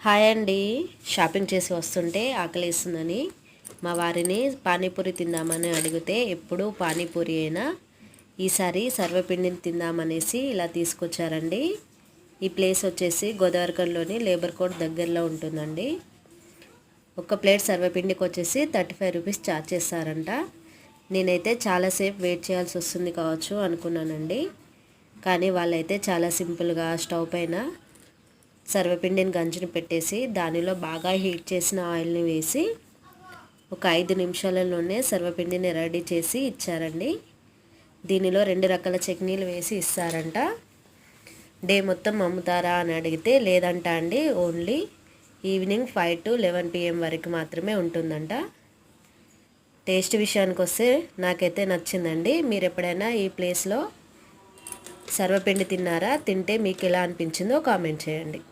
Hi అండి. Shopping చేసి వస్తుంటే ఆకలేస్తుందని మా వారిని పానీపూరి తిందామని అడిగితే ఎప్పుడు పానీపూరి అయినా ఈసారి సర్వపిండిని తిందామనేసి ఇలా తీసుకొచ్చారండి. ఈ ప్లేస్ వచ్చేసి గోదావరిఖండ్లోని లేబర్ కోర్ట్ దగ్గరలో ఉంటుందండి. ఒక ప్లేట్ సర్వపిండికి వచ్చేసి 35 రూపీస్ ఛార్జ్ చేస్తారంట. నేనైతే చాలాసేపు వెయిట్ చేయాల్సి వస్తుంది కావచ్చు అనుకున్నానండి. కానీ వాళ్ళైతే చాలా సింపుల్గా స్టవ్ పైన సర్వపిండిని గంజిని పెట్టేసి దానిలో బాగా హీట్ చేసిన ఆయిల్ని వేసి ఒక 5 నిమిషాలలోనే సర్వపిండిని రెడీ చేసి ఇచ్చారండి. దీనిలో 2 రకాల చట్నీలు వేసి ఇస్తారంట. డే మొత్తం అమ్ముతారా అని అడిగితే లేదంట అండి, ఓన్లీ ఈవినింగ్ 5 to 11 PM వరకు మాత్రమే ఉంటుందంట. టేస్ట్ విషయానికి వస్తే నాకైతే నచ్చిందండి. మీరు ఎప్పుడైనా ఈ ప్లేస్లో సర్వపిండి తిన్నారా? తింటే మీకు ఎలా అనిపించిందో కామెంట్ చేయండి.